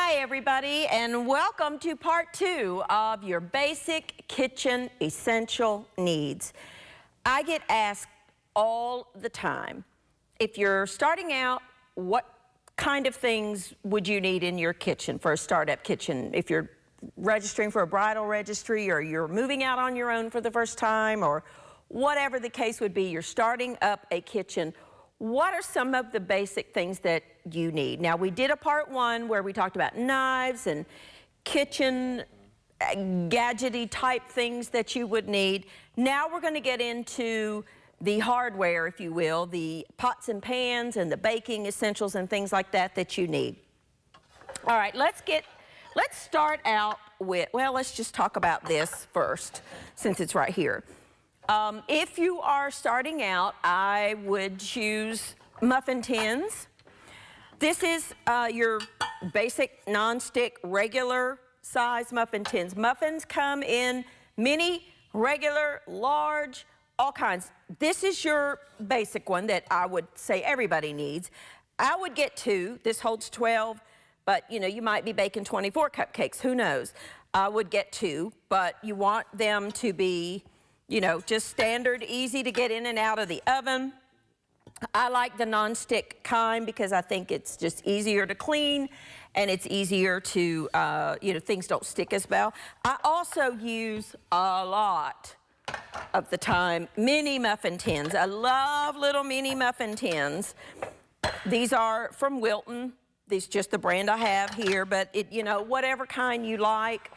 Hi everybody, and welcome to part 2 of your basic kitchen essential needs. I get asked all the time, if you're starting out, what kind of things would you need in your kitchen for a startup kitchen? If you're registering for a bridal registry, or you're moving out on your own for the first time, or whatever the case would be, you're starting up a kitchen. What are some of the basic things that you need? Now, we did a part 1 where we talked about knives and kitchen gadgety type things that you would need. Now we're going to get into the hardware, if you will, the pots and pans and the baking essentials and things like that that you need. All right, let's start out with, well, let's just talk about this first, since it's right here. If you are starting out, I would choose Muffin Tins. This is your basic non-stick regular size muffin tins. Muffins come in mini, regular, large, all kinds. This is your basic one that I would say everybody needs. I would get 2. This holds 12, but you know, you might be baking 24 cupcakes, who knows? I would get 2, but you want them to be, you know, just standard, easy to get in and out of the oven. I like the non-stick kind because I think it's just easier to clean and it's easier to, you know, things don't stick as well. I also use a lot of the time mini muffin tins. I love little mini muffin tins. These are from Wilton. These are just the brand I have here, but it, you know, whatever kind you like.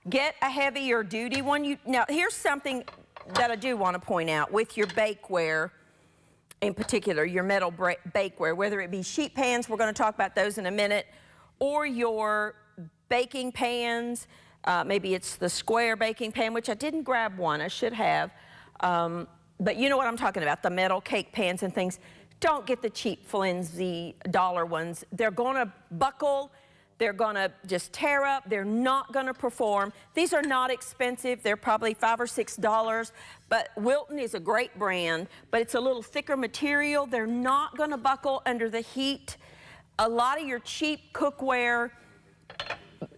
Get a heavier duty one. Now, here's something that I do want to point out with your bakeware, in particular, your metal bakeware, whether it be sheet pans, we're going to talk about those in a minute, or your baking pans. Maybe it's the square baking pan, which I didn't grab one, I should have. But you know what I'm talking about, the metal cake pans and things. Don't get the cheap flimsy dollar ones. They're going to buckle. They're going to just tear up. They're not going to perform. These are not expensive. They're probably $5 or $6, but Wilton is a great brand, but it's a little thicker material. They're not going to buckle under the heat. A lot of your cheap cookware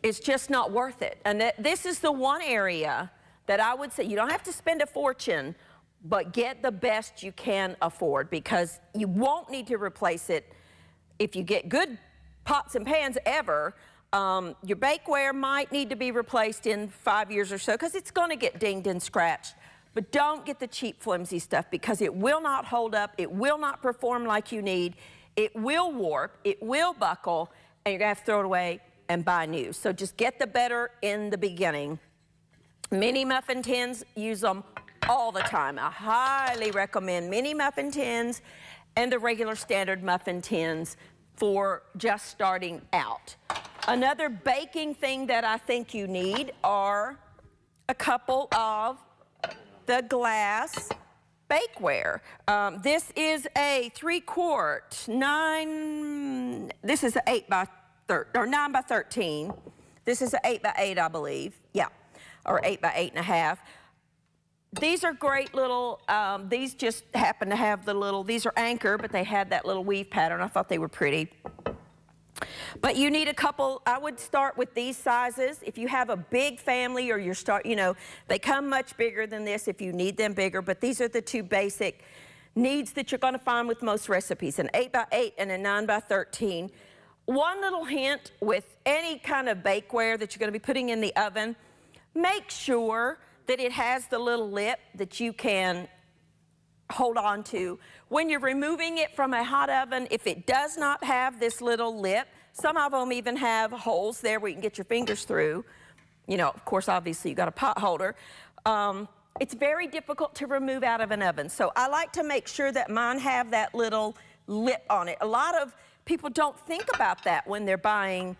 is just not worth it. And this is the one area that I would say you don't have to spend a fortune, but get the best you can afford, because you won't need to replace it if you get good pots and pans ever. Your bakeware might need to be replaced in 5 years or so because it's going to get dinged and scratched. But don't get the cheap flimsy stuff because it will not hold up. It will not perform like you need. It will warp. It will buckle, and you're going to have to throw it away and buy new. So just get the better in the beginning. Mini muffin tins, use them all the time. I highly recommend mini muffin tins and the regular standard muffin tins for just starting out. Another baking thing that I think you need are a couple of the glass bakeware. This is a 3-quart, 9, this is an 8 by 13, or 9 by 13. This is an 8 by 8, I believe. Yeah, or 8 by 8.5. These are great little, these just happen to have the little, these are anchor, but they had that little weave pattern. I thought they were pretty. But you need a couple. I would start with these sizes. If you have a big family, or you're you know, they come much bigger than this if you need them bigger, but these are the 2 basic needs that you're going to find with most recipes, an 8 by 8 and a 9 by 13. One little hint with any kind of bakeware that you're going to be putting in the oven, make sure that it has the little lip that you can hold on to. When you're removing it from a hot oven, if it does not have this little lip, some of them even have holes there where you can get your fingers through. You know, of course, obviously you got a pot holder. It's very difficult to remove out of an oven. So I like to make sure that mine have that little lip on it. A lot of people don't think about that when they're buying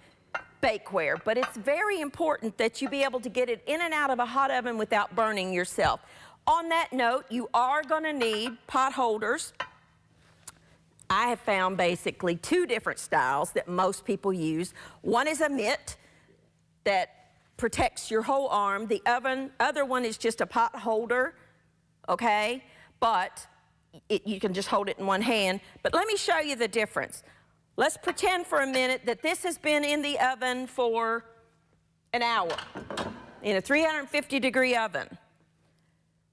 bakeware, but it's very important that you be able to get it in and out of a hot oven without burning yourself. On that note, you are going to need pot holders. I have found basically 2 different styles that most people use. One is a mitt that protects your whole arm. The other one is just a pot holder, okay? But you can just hold it in one hand. But let me show you the difference. Let's pretend for a minute that this has been in the oven for an hour in a 350-degree oven.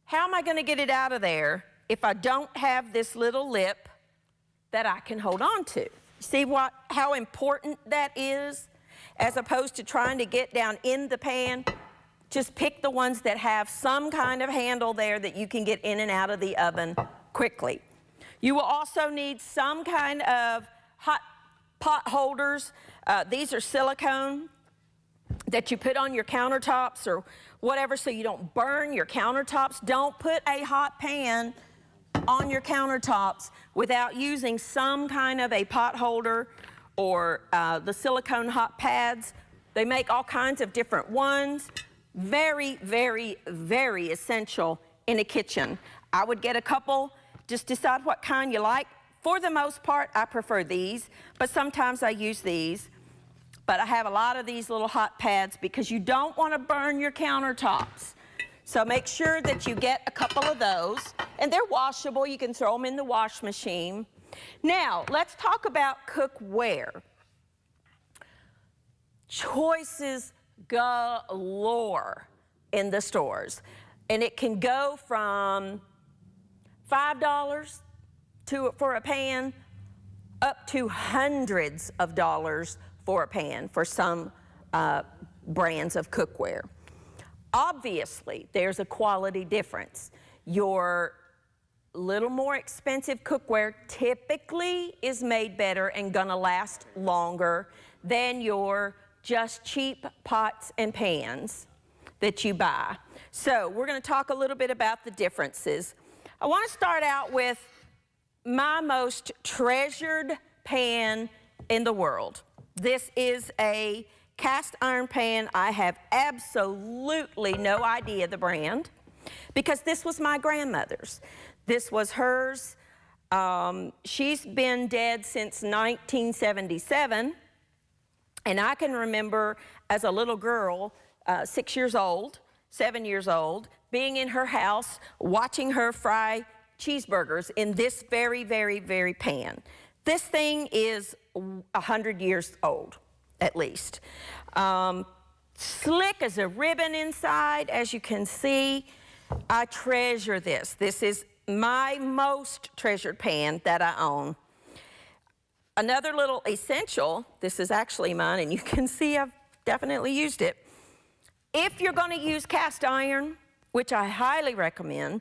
How am I going to get it out of there if I don't have this little lip that I can hold on to? See how important that is? As opposed to trying to get down in the pan, just pick the ones that have some kind of handle there that you can get in and out of the oven quickly. You will also need some kind of hot pot holders. These are silicone that you put on your countertops or whatever so you don't burn your countertops. Don't put a hot pan on your countertops without using some kind of a pot holder or the silicone hot pads. They make all kinds of different ones. Very, very, very essential in a kitchen. I would get a couple, just decide what kind you like. For the most part, I prefer these, but sometimes I use these. But I have a lot of these little hot pads because you don't want to burn your countertops. So make sure that you get a couple of those. And they're washable. You can throw them in the wash machine. Now, let's talk about cookware. Choices galore in the stores. And it can go from $5 for a pan up to hundreds of dollars for a pan for some brands of cookware. Obviously, there's a quality difference. Your little more expensive cookware typically is made better and gonna last longer than your just cheap pots and pans that you buy. So we're gonna talk a little bit about the differences. I wanna start out with my most treasured pan in the world. This is a cast iron pan. I have absolutely no idea the brand because this was my grandmother's. This was hers. She's been dead since 1977. And I can remember as a little girl, 6 years old, 7 years old, being in her house, watching her fry cheeseburgers in this very, very, very pan. This thing is 100 years old, at least. Slick as a ribbon inside, as you can see. I treasure this. This is my most treasured pan that I own. Another little essential, this is actually mine, and you can see I've definitely used it. If you're going to use cast iron, which I highly recommend,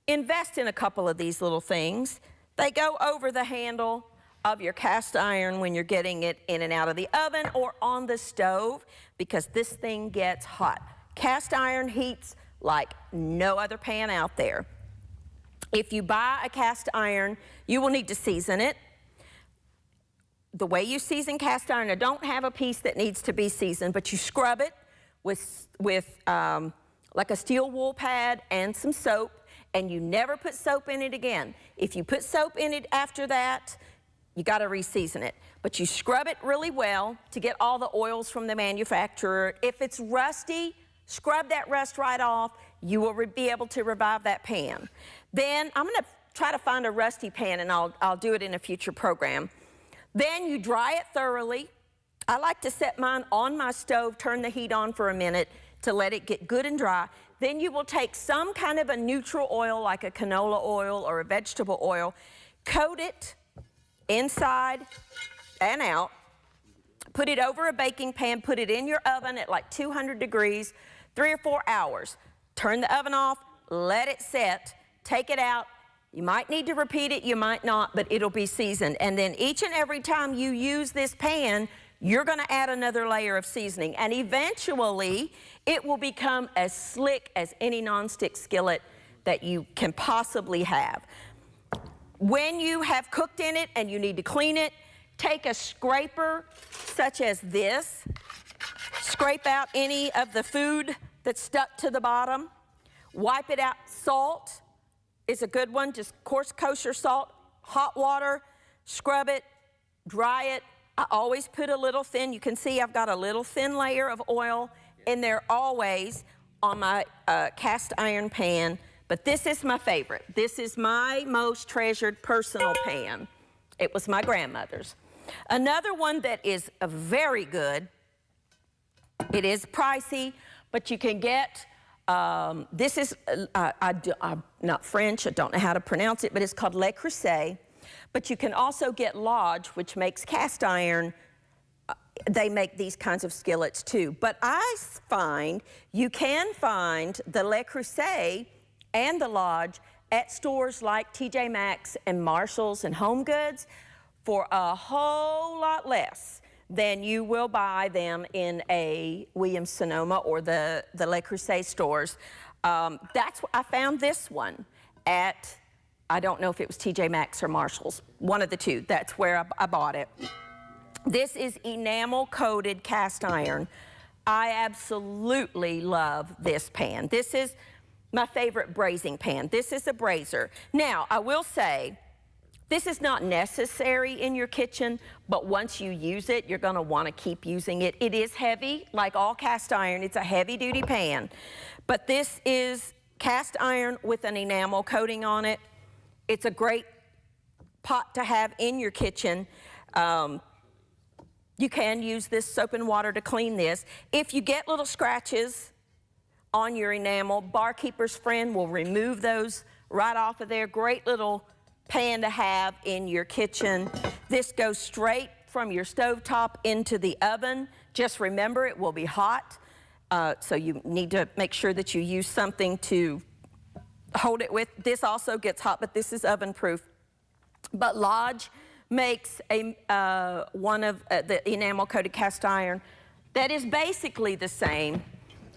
invest in a couple of these little things. They go over the handle of your cast iron when you're getting it in and out of the oven or on the stove because this thing gets hot. Cast iron heats like no other pan out there. If you buy a cast iron, you will need to season it. The way you season cast iron, I don't have a piece that needs to be seasoned, but you scrub it with like a steel wool pad and some soap, and you never put soap in it again. If you put soap in it after that, you got to re-season it. But you scrub it really well to get all the oils from the manufacturer. If it's rusty, scrub that rust right off. You will be able to revive that pan. Then I'm going to try to find a rusty pan, and I'll do it in a future program. Then you dry it thoroughly. I like to set mine on my stove, turn the heat on for a minute to let it get good and dry. Then you will take some kind of a neutral oil like a canola oil or a vegetable oil, coat it inside and out, put it over a baking pan, put it in your oven at like 200 degrees, 3 or 4 hours. Turn the oven off, let it set, take it out. You might need to repeat it, you might not, but it'll be seasoned. And then each and every time you use this pan, you're going to add another layer of seasoning. And eventually, it will become as slick as any nonstick skillet that you can possibly have. When you have cooked in it and you need to clean it, take a scraper such as this, scrape out any of the food that's stuck to the bottom, wipe it out. Salt is a good one, just coarse kosher salt, hot water, scrub it, dry it. I always put a little thin, you can see I've got a little thin layer of oil in there always on my cast iron pan, but this is my favorite. This is my most treasured personal pan. It was my grandmother's. Another one that is very good, it is pricey, but you can get, this is, I'm not French, I don't know how to pronounce it, but it's called Le Creuset. But you can also get Lodge, which makes cast iron. They make these kinds of skillets too. But I find you can find the Le Creuset and the Lodge at stores like TJ Maxx and Marshalls and Home Goods for a whole lot less than you will buy them in a Williams-Sonoma or the Le Creuset stores. I found this one at, I don't know if it was TJ Maxx or Marshalls, one of the two. That's where I bought it. This is enamel coated cast iron. I absolutely love this pan. This is my favorite braising pan. This is a braiser. Now, I will say, this is not necessary in your kitchen, but once you use it, you're gonna wanna keep using it. It is heavy, like all cast iron. It's a heavy duty pan. But this is cast iron with an enamel coating on it. It's a great pot to have in your kitchen. You can use this soap and water to clean this. If you get little scratches on your enamel, Barkeeper's Friend will remove those right off of there. Great little pan to have in your kitchen. This goes straight from your stovetop into the oven. Just remember, it will be hot, so you need to make sure that you use something to hold it with. This also gets hot, but this is oven proof. But Lodge makes one of the enamel coated cast iron that is basically the same.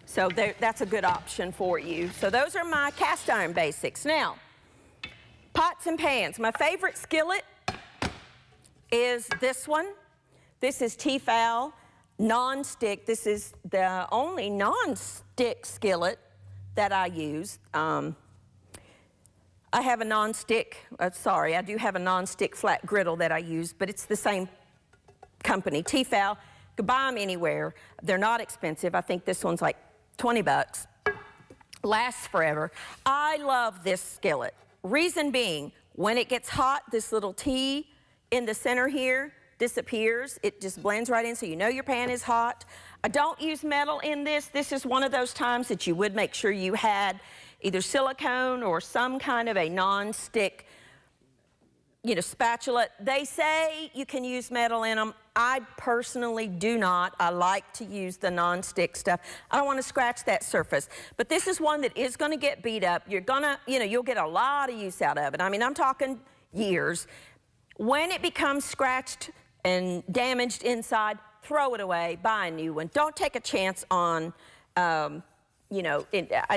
So that's a good option for you. So those are my cast iron basics. Now, pots and pans. My favorite skillet is this one. This is Tefal non-stick. This is the only non-stick skillet that I use. I have a non-stick, I do have a non-stick flat griddle that I use, but it's the same company, Tefal. You can buy them anywhere. They're not expensive. I think this one's like 20 bucks. Lasts forever. I love this skillet. Reason being, when it gets hot, this little T in the center here disappears. It just blends right in, so you know your pan is hot. I don't use metal in this. This is one of those times that you would make sure you had either silicone or some kind of a non-stick, spatula. They say you can use metal in them. I personally do not. I like to use the non-stick stuff. I don't want to scratch that surface. But this is one that is going to get beat up. You're gonna, you'll get a lot of use out of it. I mean, I'm talking years. When it becomes scratched and damaged inside, throw it away, buy a new one. Don't take a chance on, I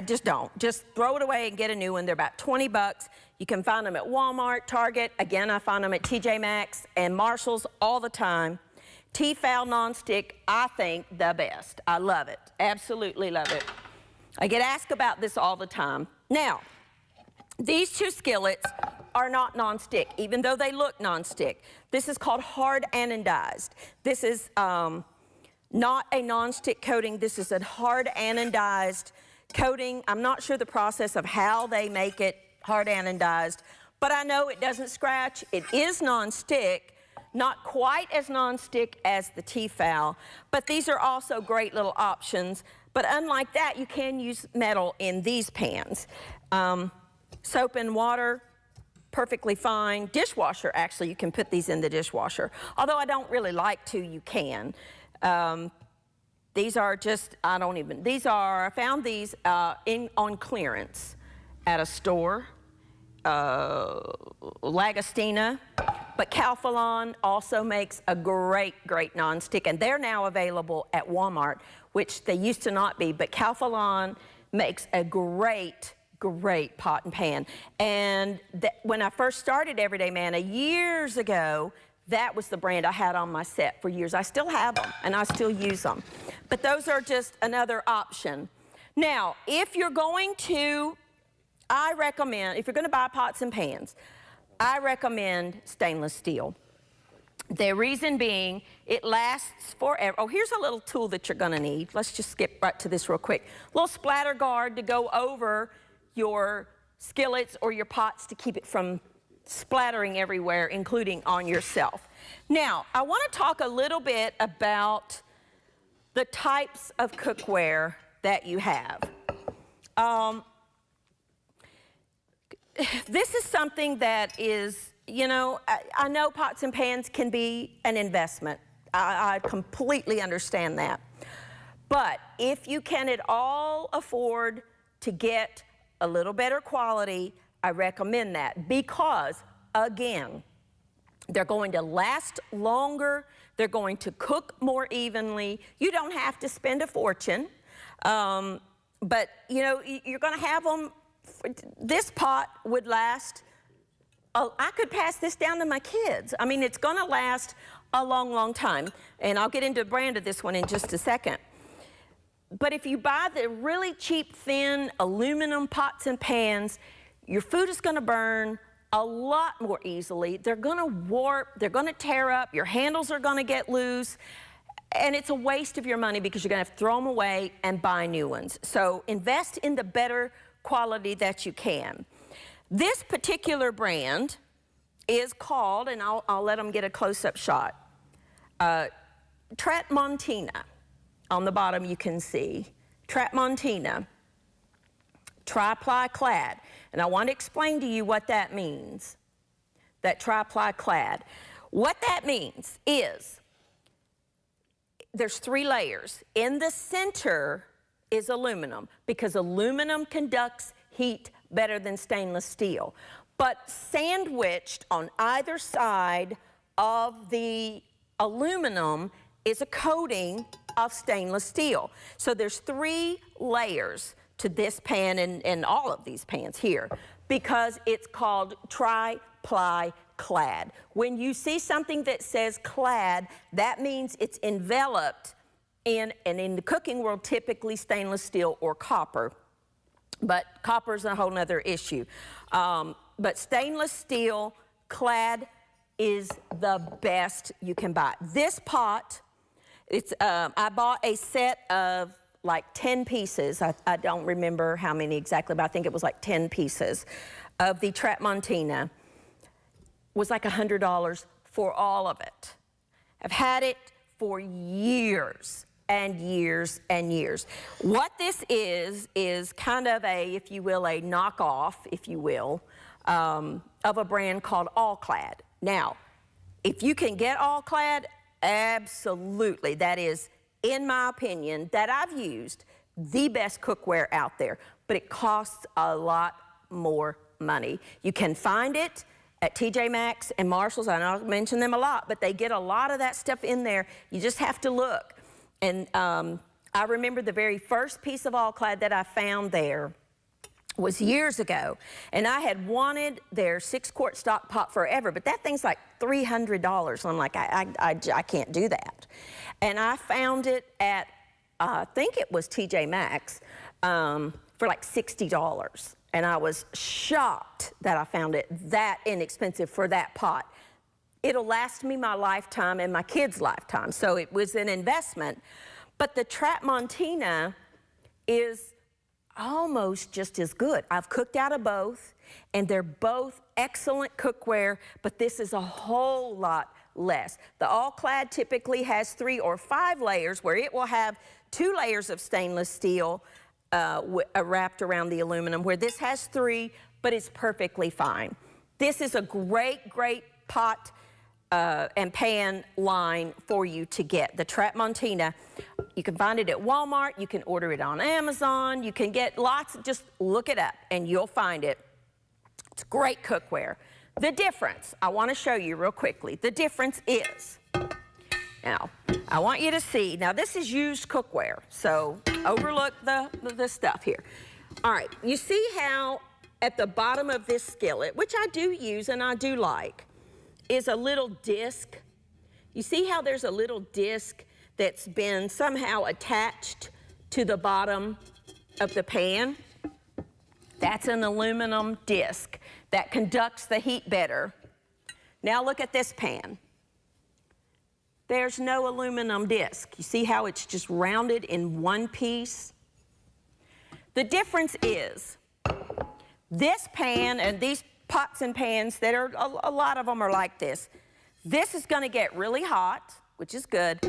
just don't. Just throw it away and get a new one. They're about 20 bucks. You can find them at Walmart, Target. Again, I find them at TJ Maxx and Marshalls all the time. Tefal nonstick, I think the best. I love it. Absolutely love it. I get asked about this all the time. Now, these two skillets are not nonstick, even though they look nonstick. This is called hard anodized. This is not a nonstick coating. This is a hard anodized coating. I'm not sure the process of how they make it hard anodized, but I know it doesn't scratch. It is nonstick, not quite as nonstick as the Tefal, but these are also great little options. But unlike that, you can use metal in these pans. Soap and water, perfectly fine. Dishwasher, actually, you can put these in the dishwasher. Although I don't really like to, you can. These are just, I found these on clearance at a store, Lagostina, but Calphalon also makes a great nonstick, and they're now available at Walmart, which they used to not be, but Calphalon makes a great pot and pan. And when I first started Everyday Manna years ago, that was the brand I had on my set for years. I still have them, and I still use them. But those are just another option. Now, if you're going to, if you're going to buy pots and pans, I recommend stainless steel. The reason being, it lasts forever. Oh, here's a little tool that you're going to need. Let's just skip right to this real quick. A little splatter guard to go over your skillets or your pots to keep it from splattering everywhere, including on yourself. Now, I want to talk a little bit about the types of cookware that you have. This is something that is, you know, I know pots and pans can be an investment. I completely understand that. But if you can at all afford to get a little better quality, I recommend that because, again, they're going to last longer, they're going to cook more evenly. You don't have to spend a fortune, but you know, you're gonna have them. This pot would last, I could pass this down to my kids. I mean, it's gonna last a long, long time. And I'll get into the brand of this one in just a second. But if you buy the really cheap, thin aluminum pots and pans, your food is gonna burn a lot more easily. They're gonna warp, they're gonna tear up, your handles are gonna get loose, and it's a waste of your money because you're gonna have to throw them away and buy new ones. So invest in the better quality that you can. This particular brand is called, and I'll let them get a close-up shot, Tramontina. On the bottom you can see, Tramontina, tri-ply clad. And I want to explain to you what that means, that tri-ply clad. What that means is there's 3 layers. In the center is aluminum because aluminum conducts heat better than stainless steel. But sandwiched on either side of the aluminum is a coating of stainless steel. So there's 3 layers to this pan and all of these pans here because it's called tri-ply clad. When you see something that says clad, that means it's enveloped in, and in the cooking world, typically stainless steel or copper. But copper's a whole nother issue. But stainless steel clad is the best you can buy. This pot, I bought a set of like 10 pieces. I don't remember how many exactly, but I think it was like 10 pieces of the Tramontina. Was like $100 for all of it. I've had it for years and years and years. What this is kind of a, if you will, a knockoff, if you will, of a brand called All Clad. Now, if you can get All Clad, absolutely. That is, in my opinion, that I've used, the best cookware out there, but it costs a lot more money. You can find it at TJ Maxx and Marshall's. I know I mention them a lot, but they get a lot of that stuff in there. You just have to look. And I remember the very first piece of All Clad that I found there was years ago, and I had wanted their 6-quart stock pot forever, but that thing's like $300. So I'm like, I can't do that. And I found it at, I think it was TJ Maxx, for like $60. And I was shocked that I found it that inexpensive for that pot. It'll last me my lifetime and my kids' lifetime, so it was an investment. But the Tramontina is almost just as good. I've cooked out of both, and they're both excellent cookware, but this is a whole lot less. The All Clad typically has 3 or 5 layers, where it will have 2 layers of stainless steel wrapped around the aluminum, where this has 3, but it's perfectly fine. This is a great, great pot and pan line for you to get. The Tramontina, you can find it at Walmart, you can order it on Amazon, you can get lots, just look it up and you'll find it. It's great cookware. The difference, I want to show you real quickly. The difference is, now, I want you to see, now this is used cookware, so overlook the stuff here. All right, you see how at the bottom of this skillet, which I do use and I do like, is a little disc. You see how there's a little disc that's been somehow attached to the bottom of the pan? That's an aluminum disc that conducts the heat better. Now look at this pan. There's no aluminum disc. You see how it's just rounded in one piece? The difference is this pan and these pots and pans that are, a lot of them are like this. This is gonna get really hot, which is good,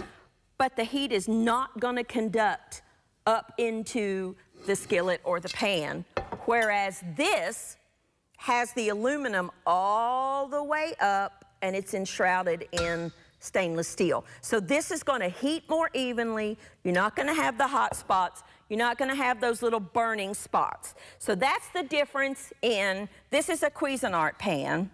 but the heat is not gonna conduct up into the skillet or the pan, whereas this has the aluminum all the way up and it's enshrouded in stainless steel. So this is gonna heat more evenly. You're not gonna have the hot spots. You're not gonna have those little burning spots. So that's the difference in, this is a Cuisinart pan,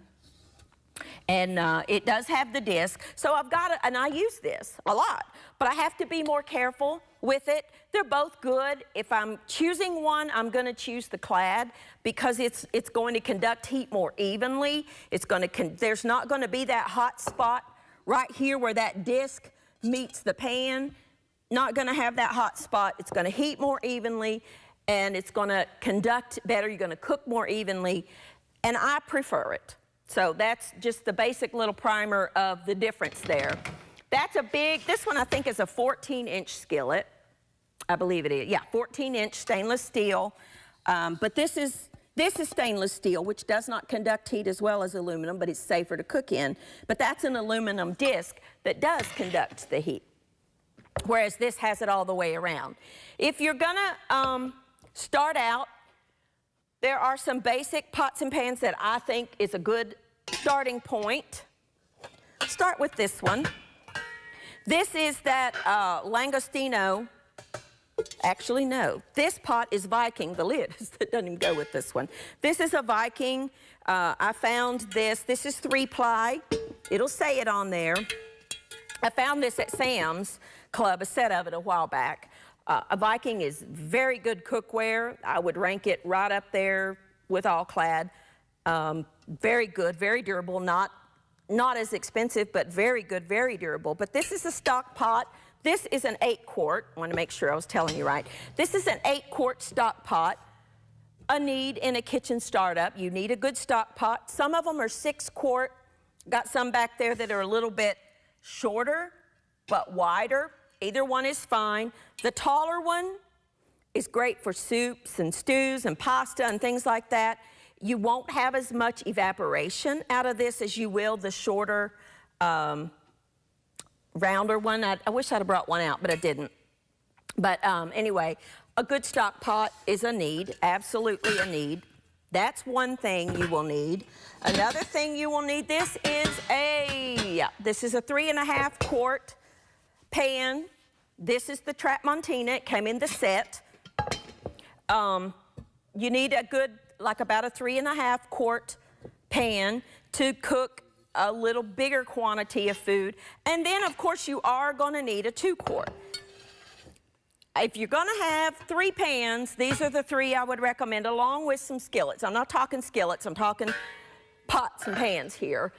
and it does have the disc. So I've got it, and I use this a lot, but I have to be more careful with it. They're both good. If I'm choosing one, I'm gonna choose the clad because it's going to conduct heat more evenly. There's not gonna be that hot spot right here where that disc meets the pan. Not gonna have that hot spot. It's gonna heat more evenly and it's gonna conduct better. You're gonna cook more evenly, and I prefer it. So that's just the basic little primer of the difference there. That's a big, this one I think is a 14-inch skillet. I believe it is, yeah, 14-inch stainless steel. But this is stainless steel, which does not conduct heat as well as aluminum, but it's safer to cook in. But that's an aluminum disc that does conduct the heat, whereas this has it all the way around. If you're gonna start out, there are some basic pots and pans that I think is a good starting point. Start with this one. This is that Langostino. Actually, no. This pot is Viking. The lid doesn't even go with this one. This is a Viking. I found this. This is 3-ply. It'll say it on there. I found this at Sam's Club, a set of it a while back. A Viking is very good cookware. I would rank it right up there with All-Clad. Very good, very durable, not as expensive, but very good, very durable. But this is a stock pot. This is an 8-quart. I want to make sure I was telling you right. This is an 8-quart stock pot. A need in a kitchen startup. You need a good stock pot. Some of them are 6-quart. Got some back there that are a little bit shorter, but wider. Either one is fine. The taller one is great for soups and stews and pasta and things like that. You won't have as much evaporation out of this as you will the shorter, rounder one. I wish I'd have brought one out, but I didn't. But anyway, a good stock pot is a need, absolutely a need. That's one thing you will need. Another thing you will need, this is a 3.5-quart pan. This is the Tramontina. It came in the set. You need a good, like about a 3.5-quart pan to cook a little bigger quantity of food. And then, of course, you are going to need a 2-quart. If you're going to have 3 pans, these are the 3 I would recommend, along with some skillets. I'm not talking skillets. I'm talking pots and pans here.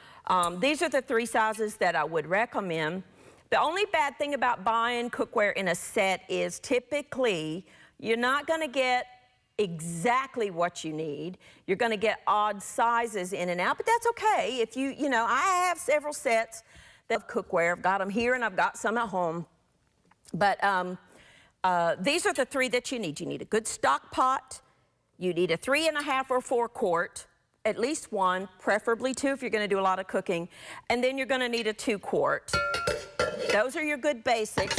These are the 3 sizes that I would recommend. The only bad thing about buying cookware in a set is typically you're not going to get exactly what you need. You're going to get odd sizes in and out, but that's okay. If you know, I have several sets of cookware. I've got them here and I've got some at home. But these are the 3 that you need. You need a good stock pot. You need a 3.5 or 4-quart, at least one, preferably 2 if you're going to do a lot of cooking. And then you're going to need a 2-quart. Those are your good basics.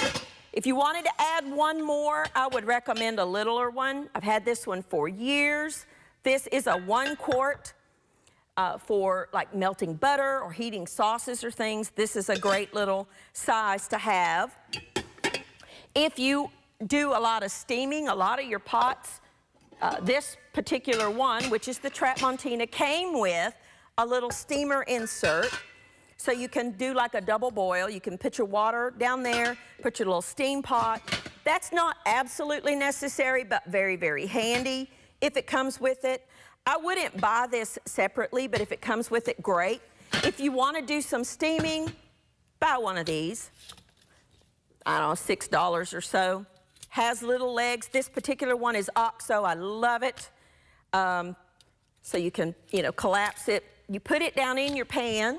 If you wanted to add one more, I would recommend a littler one. I've had this one for years. This is a 1-quart for like melting butter or heating sauces or things. This is a great little size to have. If you do a lot of steaming, a lot of your pots, this particular one, which is the Tramontina, came with a little steamer insert. So you can do like a double boil. You can put your water down there, put your little steam pot. That's not absolutely necessary, but very, very handy if it comes with it. I wouldn't buy this separately, but if it comes with it, great. If you want to do some steaming, buy one of these. I don't know, $6 or so. Has little legs. This particular one is OXO. I love it. So you can, collapse it. You put it down in your pan.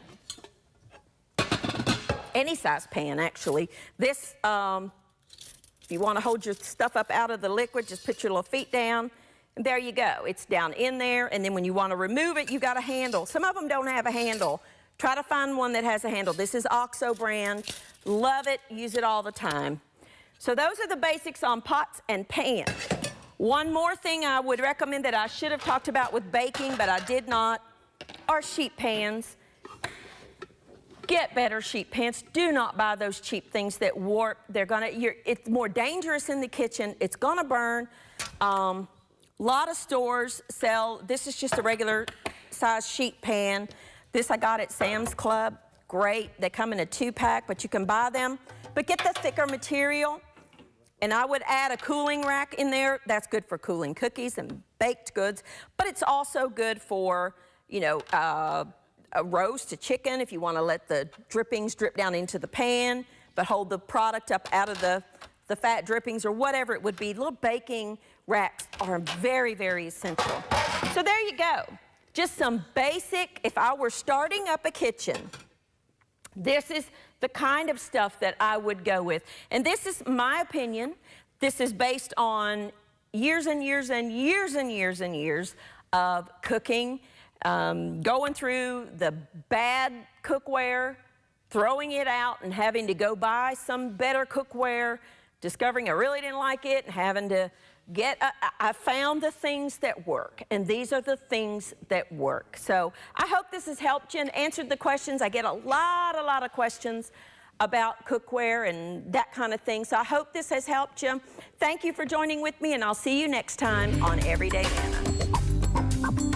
Any size pan, actually. This, if you want to hold your stuff up out of the liquid, just put your little feet down, and there you go. It's down in there, and then when you want to remove it, you got a handle. Some of them don't have a handle, Try to find one that has a handle. This is OXO brand. Love it, use it all the time. So those are the basics on pots and pans. One more thing I would recommend that I should have talked about with baking, but I did not, are sheet pans. Get better sheet pans. Do not buy those cheap things that warp. It's more dangerous in the kitchen. It's gonna burn. A lot of stores sell, this is just a regular size sheet pan. This I got at Sam's Club. Great. They come in a 2-pack, but you can buy them. But get the thicker material. And I would add a cooling rack in there. That's good for cooling cookies and baked goods. But it's also good for, you know, a roast, a chicken, if you want to let the drippings drip down into the pan, but hold the product up out of the fat drippings or whatever it would be. Little baking racks are very, very essential. So there you go. Just some basic, if I were starting up a kitchen, this is the kind of stuff that I would go with. And this is my opinion. This is based on years and years and years and years and years of cooking, going through the bad cookware, throwing it out and having to go buy some better cookware, discovering I really didn't like it, and having to I found the things that work, and these are the things that work. So I hope this has helped you and answered the questions. I get a lot of questions about cookware and that kind of thing. So I hope this has helped you. Thank you for joining with me, and I'll see you next time on Everyday Anna.